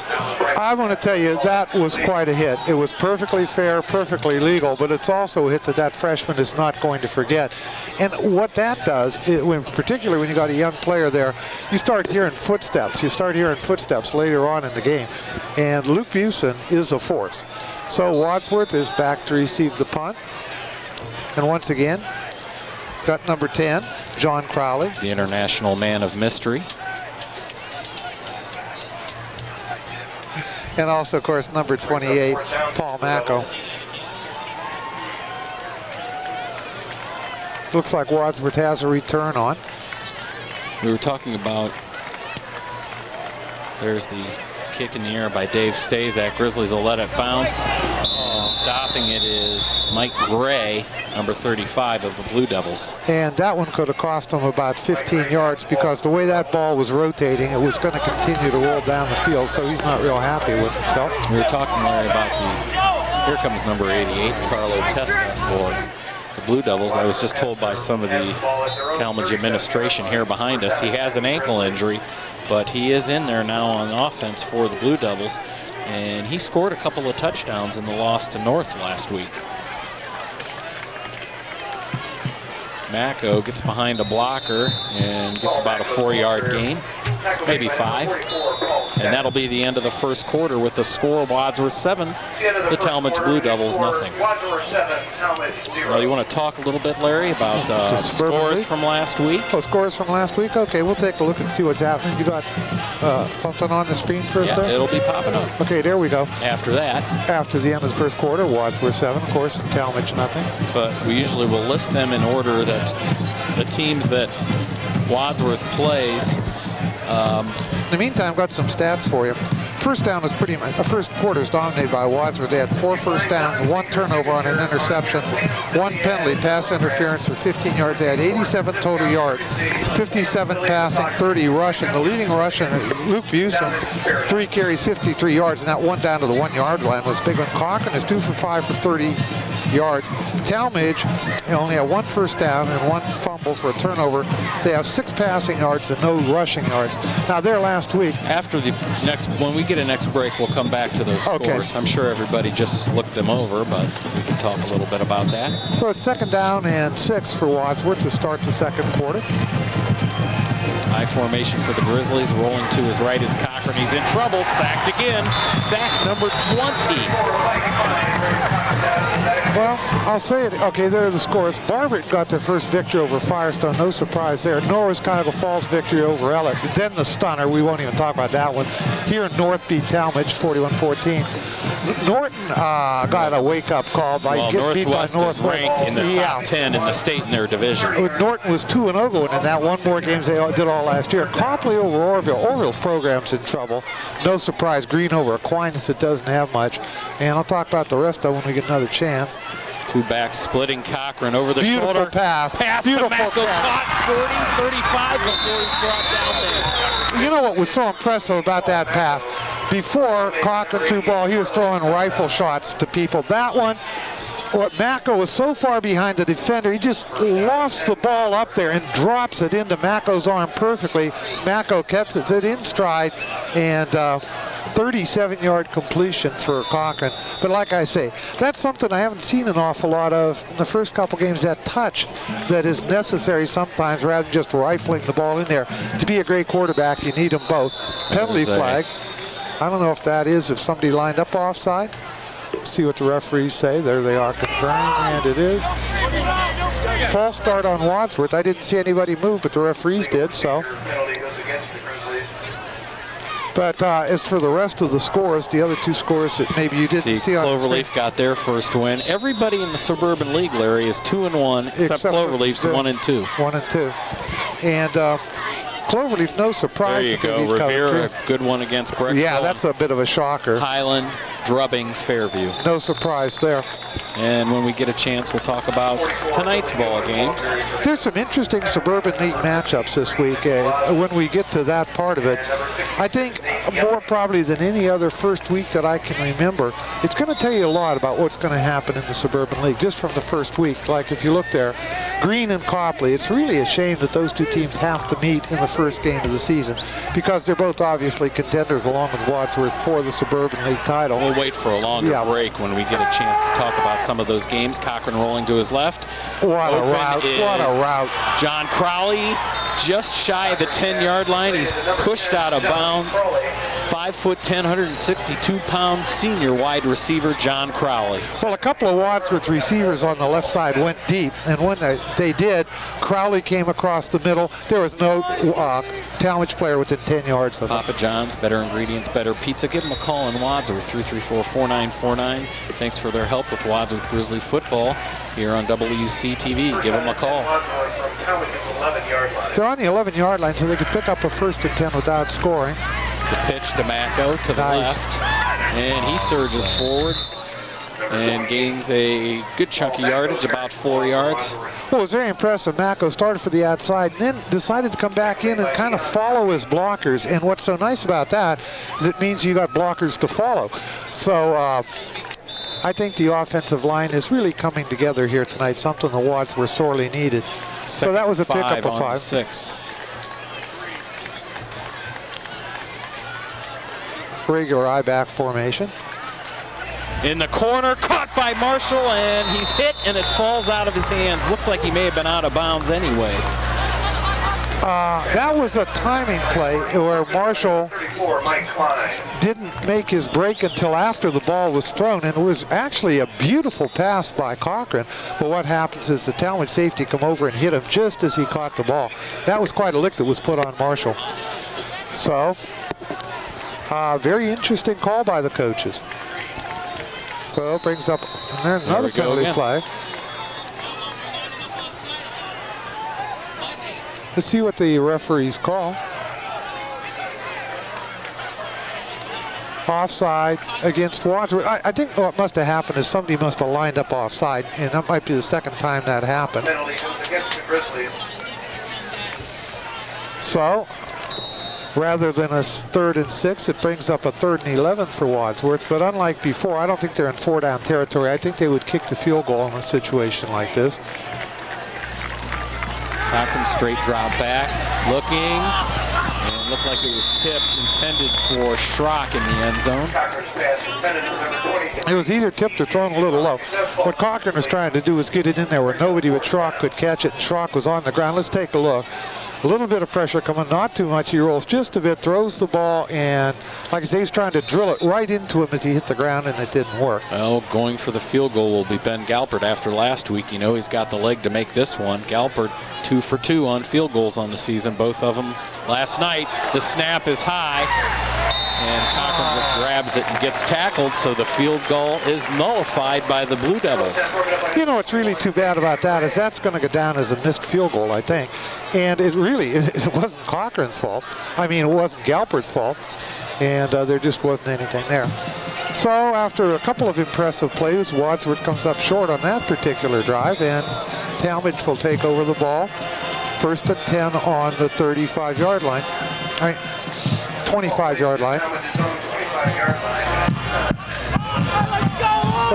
I want to tell you, that was quite a hit. It was perfectly fair, perfectly legal, but it's also a hit that freshman is not going to forget. And what that does, particularly when you got a young player there, you start hearing footsteps. You start hearing footsteps later on in the game. And Luke Busen is a force. So Wadsworth is back to receive the punt. And once again, got number 10, John Crowley. The international man of mystery. And also, of course, number 28, Paul Macko. Looks like Wadsworth has a return on. We were talking about, there's the kick in the air by Dave Stazak. Grizzlies will let it bounce. And stopping it is Mike Gray, number 35 of the Blue Devils. And that one could have cost him about 15 yards because the way that ball was rotating, it was going to continue to roll down the field, so he's not real happy with himself. We were talking, Larry, about here comes number 88, Carlo Testa for the Blue Devils. I was just told by some of the Talmadge administration here behind us, he has an ankle injury, but he is in there now on offense for the Blue Devils, and he scored a couple of touchdowns in the loss to North last week. Macko gets behind a blocker and gets about a 4-yard gain, maybe 5. And that'll be the end of the first quarter with the score of Wadsworth 7, the Talmadge Blue Devils nothing. Well, you want to talk a little bit, Larry, about the scores from last week? Oh, scores from last week? Okay, we'll take a look and see what's happening. You got something on the screen for us there? It'll be popping up. Okay, there we go. After that. After the end of the first quarter, Wadsworth 7, of course, and Talmadge nothing. But we usually will list them in order that the teams that Wadsworth plays. In the meantime, I've got some stats for you. First down was pretty much, the first quarter is dominated by Wadsworth. They had 4 first downs, 1 turnover on an interception, 1 penalty, pass interference for 15 yards. They had 87 total yards, 57 passing, 30 rushing. The leading rusher, Luke Busen, 3 carries, 53 yards, and that one down to the 1-yard line was big one. Cochran is 2 for 5 for 30 yards. Talmadge only had 1 first down and 1 fumble for a turnover. They have 6 passing yards and no rushing yards. Now, there last week. After the when we get a next break, we'll come back to those scores. I'm sure everybody just looked them over, but we can talk a little bit about that. So it's 2nd down and 6 for Wadsworth to start the 2nd quarter. High formation for the Grizzlies. Rolling to his right is Cochran. He's in trouble. Sacked again. Sack number 20. Well, I'll say it. Okay, there are the scores. Barbert got their first victory over Firestone. No surprise there. Nor was Cuyahoga Falls victory over Ellett. Then the stunner. We won't even talk about that one. Here, North beat Talmadge 41-14. Norton got a wake-up call by getting beat by Northwest. Is ranked in the top 10 in the state in their division. Norton was 2-0 going in that. 1 more games they did all last year. Copley over Orville. Orville's program's in trouble. No surprise. Green over Aquinas. It doesn't have much. And I'll talk about the rest of when we get another chance. 2 backs splitting Cochran over the Beautiful shoulder. Pass. Beautiful pass. Caught 40-35 before he's brought down there. You know what was so impressive about that pass? Before Cochran threw ball, he was throwing rifle shots to people. That one, Macco was so far behind the defender, he just lofts the ball up there and drops it into Macco's arm perfectly. Macco catches it in stride, and 37-yard completion for Cochran. But like I say, that's something I haven't seen an awful lot of in the first couple games, that touch that is necessary sometimes rather than just rifling the ball in there. To be a great quarterback, you need them both. Penalty flag. I don't know if that is, if somebody lined up offside. See what the referees say. There they are confirming, and it is. False start on Wadsworth. I didn't see anybody move, but the referees did, so. But as for the rest of the scores, the other 2 scores that maybe you didn't see on Cloverleaf got their first win. Everybody in the Suburban League, Larry, is 2-1, except Cloverleaf's 1-2. 1-2. And Cloverleaf, no surprise. There you go. Revere, a good one against Brexville. Yeah, that's a bit of a shocker. Highland, drubbing Fairview. No surprise there. And when we get a chance, we'll talk about tonight's ball games. There's some interesting Suburban League matchups this week. When we get to that part of it, I think more probably than any other first week that I can remember, it's going to tell you a lot about what's going to happen in the Suburban League just from the first week. Like if you look there, Green and Copley, it's really a shame that those 2 teams have to meet in the first game of the season because they're both obviously contenders along with Wadsworth for the Suburban League title. We'll wait for a longer break when we get a chance to talk about some of those games. Cochran rolling to his left. What a route. What a route. John Crowley just shy of the 10-yard line. He's pushed out of bounds. 5'10", 162-pound senior wide receiver John Crowley. Well, a couple of Wadsworth receivers on the left side went deep, and when they did, Crowley came across the middle. There was no Talmadge player within 10 yards of him. Papa John's, better ingredients, better pizza. Give them a call in Wadsworth, 334-4949. Thanks for their help with Wadsworth Grizzly football here on WCTV. Give them a call. They're on the 11-yard line, so they could pick up a 1st and 10 without scoring. It's a pitch to Macco to the left, and he surges forward and gains a good chunk of yardage, about 4 yards. Well, it was very impressive. Macco started for the outside and then decided to come back in and kind of follow his blockers. And what's so nice about that is it means you got blockers to follow. So I think the offensive line is really coming together here tonight, something the Wadsworth sorely needed. So that was a pickup of 5. 6. Regular I-back formation. In the corner, caught by Marshall, and he's hit, and it falls out of his hands. Looks like he may have been out of bounds anyways. That was a timing play where Marshall didn't make his break until after the ball was thrown, and it was actually a beautiful pass by Cochran. But what happens is the Talmadge safety come over and hit him just as he caught the ball. That was quite a lick that was put on Marshall. So, very interesting call by the coaches. So it brings up another penalty flag. Let's see what the referees call. Offside against Wadsworth. I think what must have happened is somebody must have lined up offside, and that might be the 2nd time that happened. So rather than a 3rd and 6, it brings up a 3rd and 11 for Wadsworth. But unlike before, I don't think they're in 4-down territory. I think they would kick the field goal in a situation like this. Cochran straight drop back, looking, and looked like it was tipped, intended for Schrock in the end zone. It was either tipped or thrown a little low. What Cochran was trying to do was get it in there where nobody but Schrock could catch it, and Schrock was on the ground. Let's take a look. A little bit of pressure coming, not too much. He rolls just a bit, throws the ball, and like I say, he's trying to drill it right into him as he hit the ground, and it didn't work. Well, going for the field goal will be Ben Galpert after last week. You know he's got the leg to make this one. Galpert 2 for 2 on field goals on the season, both of them last night. The snap is high, and Cochran just grabs it and gets tackled, so the field goal is nullified by the Blue Devils. You know what's really too bad about that is that's going to go down as a missed field goal, I think. And it wasn't Cochran's fault. I mean, it wasn't Galpert's fault. And there just wasn't anything there. So after a couple of impressive plays, Wadsworth comes up short on that particular drive, and Talmadge will take over the ball. 1st and 10 on the 35-yard line. All right, 25-yard line.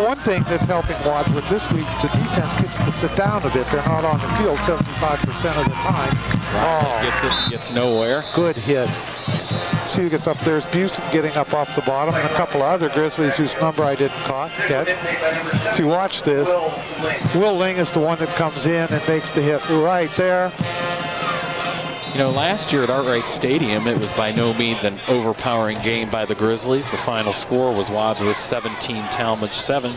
One thing that's helping Wadsworth this week, the defense gets to sit down a bit. They're not on the field 75% of the time. Gets it, gets nowhere. Good hit. See who gets up. There's Busen getting up off the bottom, and a couple of other Grizzlies whose number I didn't catch. So watch this. Will Ling is the one that comes in and makes the hit right there. You know, last year at Arkwright Stadium, it was by no means an overpowering game by the Grizzlies. The final score was Wadsworth 17, Talmadge 7.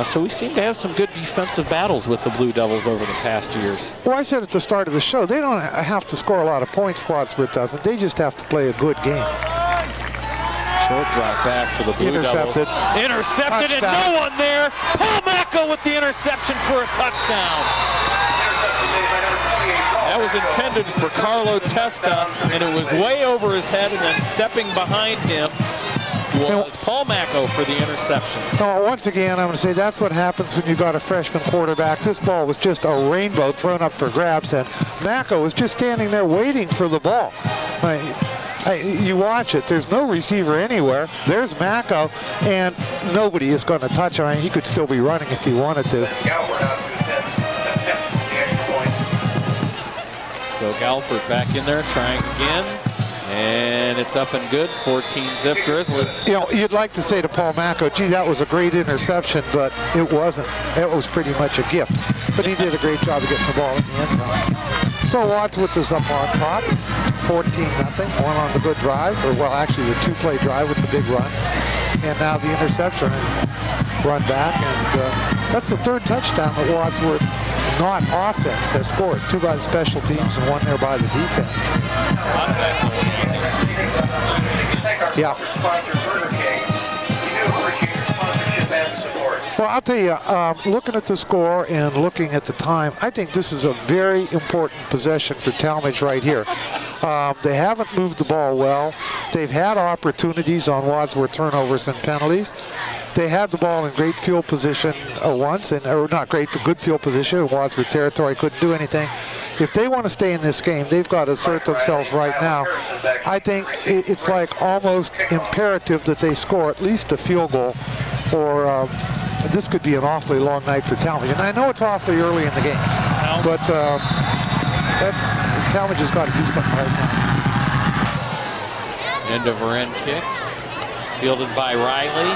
So we seem to have some good defensive battles with the Blue Devils over the past years. Well, I said at the start of the show, they don't have to score a lot of points, Wadsworth doesn't. They just have to play a good game. Short drop back for the Blue Devils. Intercepted, and no one there. Paul Macco with the interception for a touchdown. That was intended for Carlo Testa, and it was way over his head, and then stepping behind him was Paul Macco for the interception. Once again, I'm going to say that's what happens when you got a freshman quarterback. This ball was just a rainbow thrown up for grabs, and Macco was just standing there waiting for the ball. You watch it, there's no receiver anywhere. There's Macco, and nobody is going to touch him. He could still be running if he wanted to. So Galpert back in there, trying again, and it's up and good. 14-zip Grizzlies. You know, you'd like to say to Paul Macco, gee, that was a great interception, but it wasn't. It was pretty much a gift. But he did a great job of getting the ball in the end zone. So Wadsworth is up on top, 14-0. One on the good drive, or well, actually the 2-play drive with the big run, and now the interception and run back, and that's the 3rd touchdown that Wadsworth, not offense, has scored. 2 by the special teams and 1 there by the defense. Yeah. Well, I'll tell you, looking at the score and looking at the time, I think this is a very important possession for Talmadge right here. They haven't moved the ball well. They've had opportunities on Wadsworth turnovers and penalties. They had the ball in great field position once, or not great, but good field position in Wadsworth territory, couldn't do anything. If they want to stay in this game, they've got to assert themselves right now. I think it's like almost imperative that they score at least a field goal, or this could be an awfully long night for Talmadge. And I know it's awfully early in the game, but Talmadge has got to do something right now. End-over-end kick, fielded by Riley.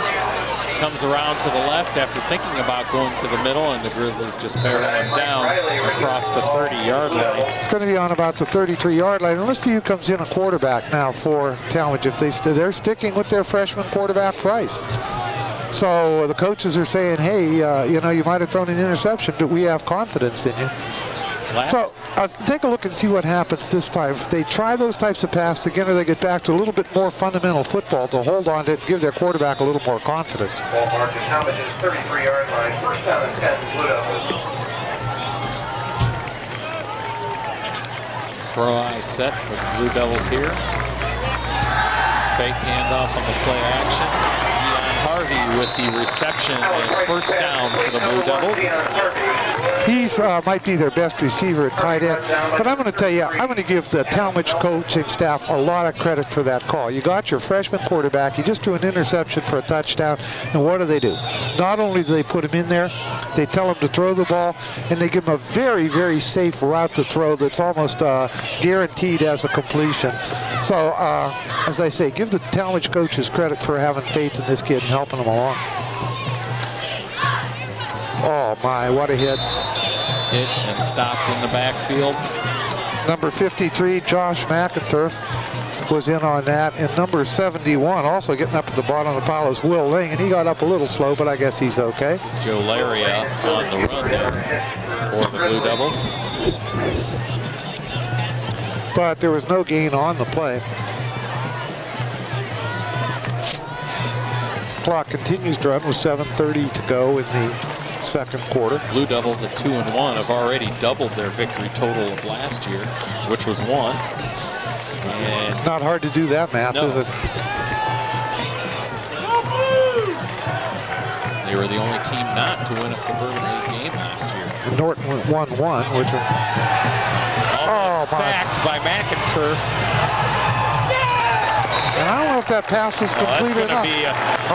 Comes around to the left after thinking about going to the middle, and the Grizzlies just bear him down across the 30-yard line. It's going to be on about the 33-yard line. And let's see who comes in a quarterback now for Talmadge. If they're sticking with their freshman quarterback, Price. So the coaches are saying, hey, you know, you might have thrown an interception, but we have confidence in you. So take a look and see what happens this time. If they try those types of passes again, or they get back to a little bit more fundamental football to hold on to it and give their quarterback a little more confidence. Ball marked at Talmadge's 33-yard line. 1st down and 10, Blue Devils. Throw eye set for the Blue Devils here. Fake handoff on the play action. Dion Harvey with the reception, and 1st down for the Blue Devils. He's might be their best receiver at tight end. But I'm going to tell you, I'm going to give the Talmadge coaching staff a lot of credit for that call. You got your freshman quarterback. He just threw an interception for a touchdown. And what do? Not only do they put him in there, they tell him to throw the ball, and they give him a very, very safe route to throw that's almost guaranteed as a completion. So, as I say, give the Talmadge coaches credit for having faith in this kid and helping him along. Oh my, what a hit. Hit and stopped in the backfield. Number 53, Josh McInturf, was in on that. And number 71, also getting up at the bottom of the pile, is Will Ling. And he got up a little slow, but I guess he's okay. It's Joe Laria on the run there for the Blue Devils. But there was no gain on the play. Clock continues to run with 7:30 to go in the second quarter. Blue Devils at 2-1 have already doubled their victory total of last year, which was 1. And not hard to do that math, no. Is it? They were the only team not to win a Suburban League game last year. And Norton went 1-1, which was sacked by McInturf. And I don't know if that pass was complete or not. Be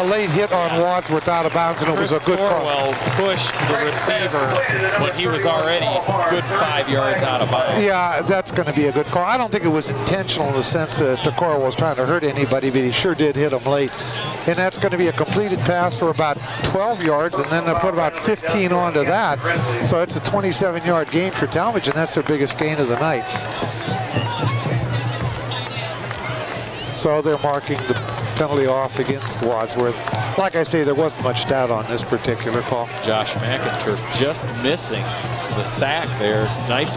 a late hit on Wadsworth out of bounds, and it was a good call. Corwell pushed the receiver when he was already good 5 yards out of bounds. Yeah, that's going to be a good call. I don't think it was intentional in the sense that Corwell was trying to hurt anybody, but he sure did hit him late. And that's going to be a completed pass for about 12 yards, and then they'll put about 15 onto that. So it's a 27-yard gain for Talmadge, and that's their biggest gain of the night. So they're marking the penalty off against Wadsworth. Like I say, there wasn't much doubt on this particular call. Josh McInturf just missing the sack there. Nice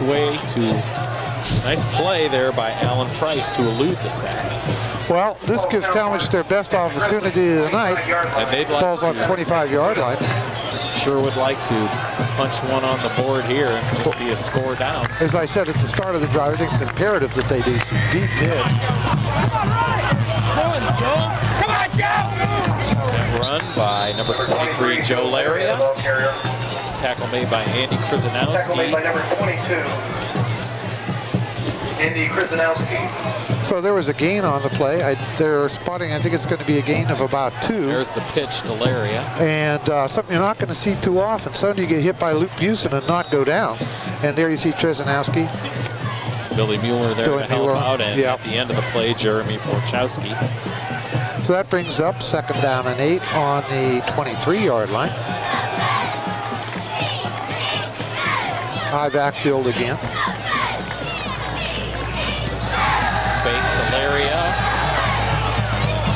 play there by Alan Price to elude the sack. Well, this gives Talmadge their best opportunity of the night. And they'd like ball's on the 25-yard line. Sure would like to punch one on the board here and just be a score down. As I said at the start of the drive, I think it's imperative that they do some deep hit. Come on, Joe! Come on, Joe! That run by number 23, Joe Laria. Tackle made by Andy Krzyzanowski. Tackle made by number 22, Andy Krzyzanowski. So there was a gain on the play. They're spotting, I think it's going to be a gain of about 2. There's the pitch to Laria. And something you're not going to see too often. Suddenly you get hit by Luke Busen and not go down. And there you see Krzyzanowski. Billy Mueller there to help out. And yeah. At the end of the play, Jeremy Porchowski. So that brings up 2nd down and 8 on the 23-yard line. High backfield again. Fake to Laria.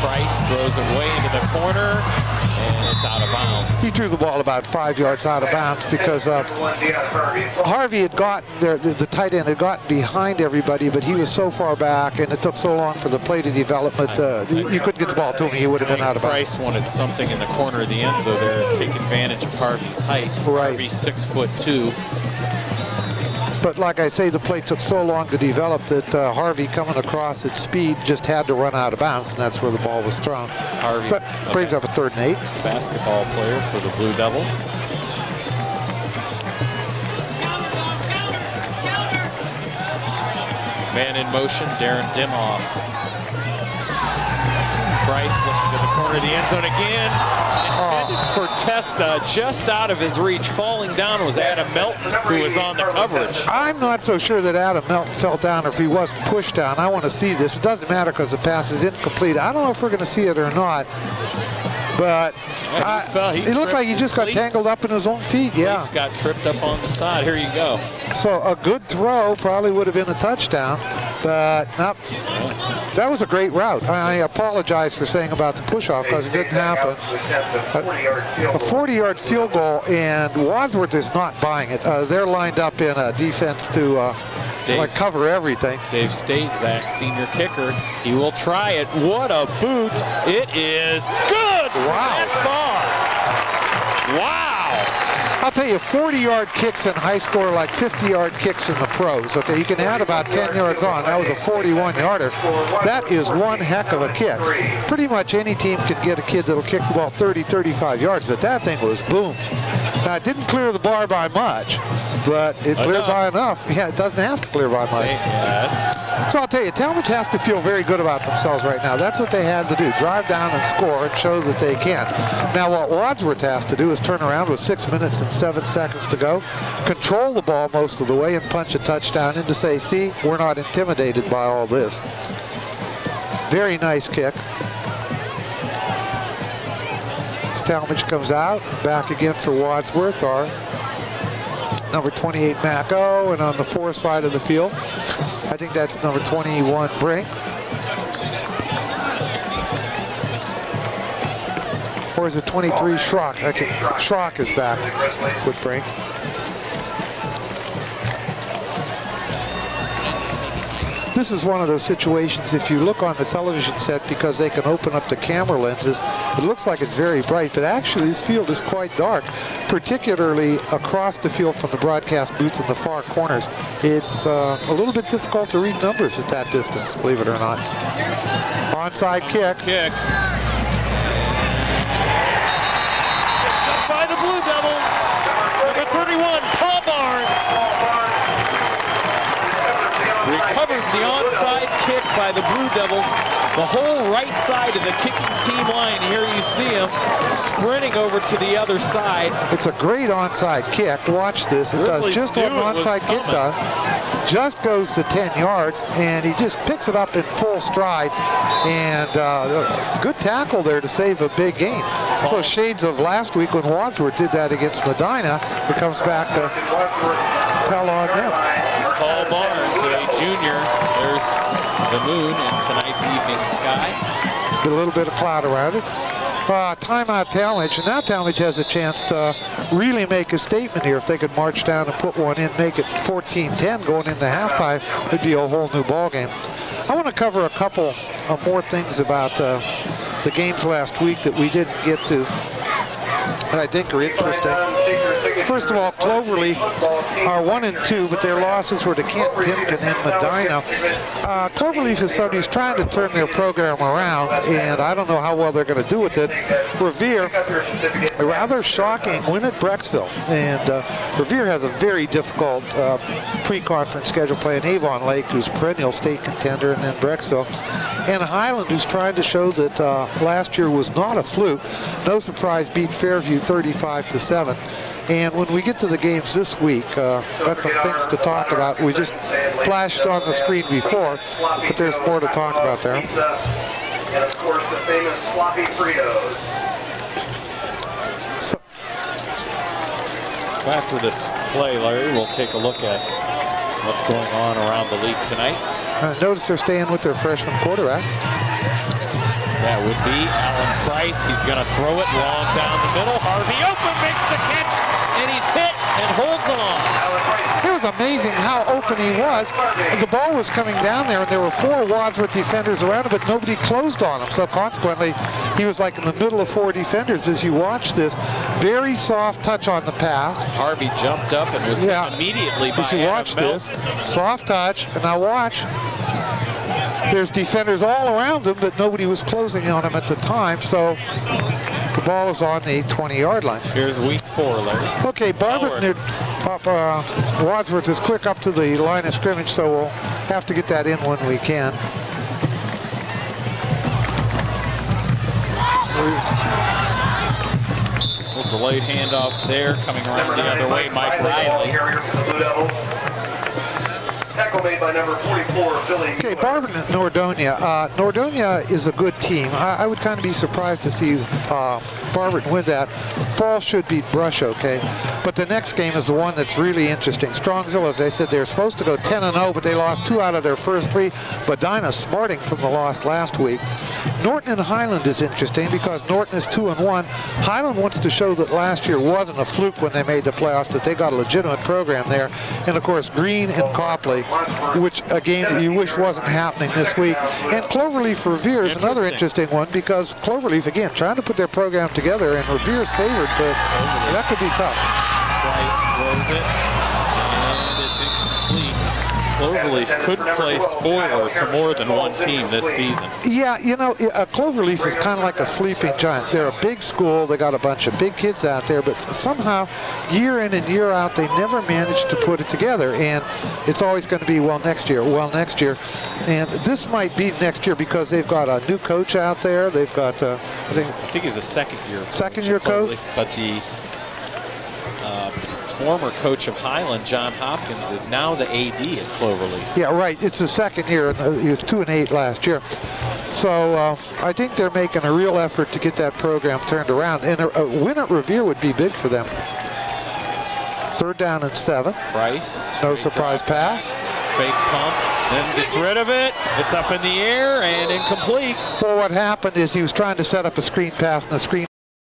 Price throws it way into the corner, and it's out of bounds. He threw the ball about 5 yards out of bounds because Harvey had gotten there, the tight end had gotten behind everybody, but he was so far back, and it took so long for the play to develop. You couldn't get the ball to him; he would have been out of bounds. Price wanted something in the corner of the end zone there to take advantage of Harvey's height. Right. Harvey's 6'2". But like I say, the play took so long to develop that Harvey, coming across at speed, just had to run out of bounds, and that's where the ball was thrown. Harvey so brings up a 3rd and 8. Basketball player for the Blue Devils. Man in motion, Darren Dimhoff. Price looking to the corner of the end zone again. Intended for Testa, just out of his reach. Falling down was Adam Melton, who was on the coverage. I'm not so sure that Adam Melton fell down or if he wasn't pushed down. I want to see this. It doesn't matter because the pass is incomplete. I don't know if we're going to see it or not. But it looked like he just got tangled up in his own feet. Yeah. He got tripped up on the side. Here you go. So a good throw probably would have been a touchdown, but nope. That was a great route. I apologize for saying about the push-off because it didn't happen. A 40-yard field goal, and Wadsworth is not buying it. They're lined up in a defense to cover everything. Dave Statezak, senior kicker. He will try it. What a boot. It is good. Wow. Far. Wow. I'll tell you, 40-yard kicks in high school are like 50-yard kicks in the pros. Okay, you can add about 10 yards on. That was a 41-yarder. That is one heck of a kick. Pretty much any team can get a kid that'll kick the ball 30, 35 yards, but that thing was boomed. Now, it didn't clear the bar by much, but it cleared by enough. Yeah, it doesn't have to clear by much. Yeah, so I'll tell you, Talmadge has to feel very good about themselves right now. That's what they had to do, drive down and score and show that they can. Now, what Wadsworth has to do is turn around with 6 minutes and 7 seconds to go, control the ball most of the way, and punch a touchdown in to say, see, we're not intimidated by all this. Very nice kick. Talmadge comes out, back again for Wadsworth, our number 28 Mac O, and on the 4 side of the field, I think that's number 21 Brink. Or is it 23 Schrock? Okay, Schrock is back with Brink. This is one of those situations, if you look on the television set, because they can open up the camera lenses, it looks like it's very bright, but actually this field is quite dark, particularly across the field from the broadcast booth in the far corners. It's a little bit difficult to read numbers at that distance, believe it or not. Onside kick. By the Blue Devils, number 31, Paul Barnes. Recovers the onside kick by the Blue Devils. The whole right side of the kicking team line. Here you see him sprinting over to the other side. It's a great onside kick. Watch this. It does just what an onside kick does. Just goes to 10 yards, and he just picks it up in full stride. And good tackle there to save a big gain. So shades of last week when Wadsworth did that against Medina, it comes back to tell on them. Paul Barnes, a junior. There's the moon in tonight's evening sky. A little bit of cloud around it. Timeout Talmadge, and now Talmadge has a chance to really make a statement here. If they could march down and put one in, make it 14-10 going into halftime, it'd be a whole new ball game. I want to cover a couple of more things about the games last week that we didn't get to that I think are interesting. First of all, Cloverleaf are 1-2, but their losses were to Kent, Timken, and Medina. Cloverleaf is somebody who's trying to turn their program around, and I don't know how well they're going to do with it. Revere, a rather shocking win at Brecksville, and Revere has a very difficult pre-conference schedule playing Avon Lake, who's a perennial state contender, and then Brecksville. And Highland, who's trying to show that last year was not a fluke. No surprise, beat Fairview 35-7. And when we get to the games this week, got some things to talk about. We just flashed on the screen before, but there's more to talk about there. And of course, the famous sloppy Fritos. So after this play, Larry, we'll take a look at what's going on around the league tonight. Notice they're staying with their freshman quarterback. That would be Alan Price. He's going to throw it long down the middle. Harvey open, makes the catch, and he's hit and holds on. It was amazing how open he was. The ball was coming down there, and there were 4 Wadsworth defenders around him, but nobody closed on him. So consequently, he was like in the middle of 4 defenders as you watch this. Very soft touch on the pass. Harvey jumped up and was hit immediately by as you watch this, soft touch, and now watch. There's defenders all around him, but nobody was closing on him at the time, so the ball is on the 20-yard line. Here's week 4, Larry. Okay, Wadsworth is quick up to the line of scrimmage, so we'll have to get that in when we can. A little delayed handoff there, coming around the other way, Mike Riley. Tackle made by number 44, Billy. Okay, Barberton at Nordonia. Nordonia is a good team. I would kind of be surprised to see Barberton win that. Falls should beat Brush, okay? But the next game is the one that's really interesting. Strongsville, as I said, they're supposed to go 10-0, but they lost 2 out of their first 3. Medina smarting from the loss last week. Norton and Highland is interesting because Norton is 2-1. Highland wants to show that last year wasn't a fluke when they made the playoffs, that they got a legitimate program there. And of course, Green and Copley, which a game that you wish wasn't happening this week. And Cloverleaf Revere is another interesting one because Cloverleaf, again, trying to put their program together, and Revere's favored, but that could be tough. Price throws it, and it's incomplete. Cloverleaf could play spoiler to more than one team this season. Yeah, you know, Cloverleaf is kind of like a sleeping giant. They're a big school. They got a bunch of big kids out there, but somehow, year in and year out, they never manage to put it together. And it's always going to be, well, next year, well, next year. And this might be next year because they've got a new coach out there. They've got, I think he's a second-year coach. Second-year coach? But the former coach of Highland, John Hopkins, is now the AD at Cloverleaf. Yeah, right. It's the second year. He was 2-8 last year. So I think they're making a real effort to get that program turned around. And a win at Revere would be big for them. 3rd down and 7. Price. No surprise pass. Fake pump. Then gets rid of it. It's up in the air and incomplete. Well, what happened is he was trying to set up a screen pass, and the screen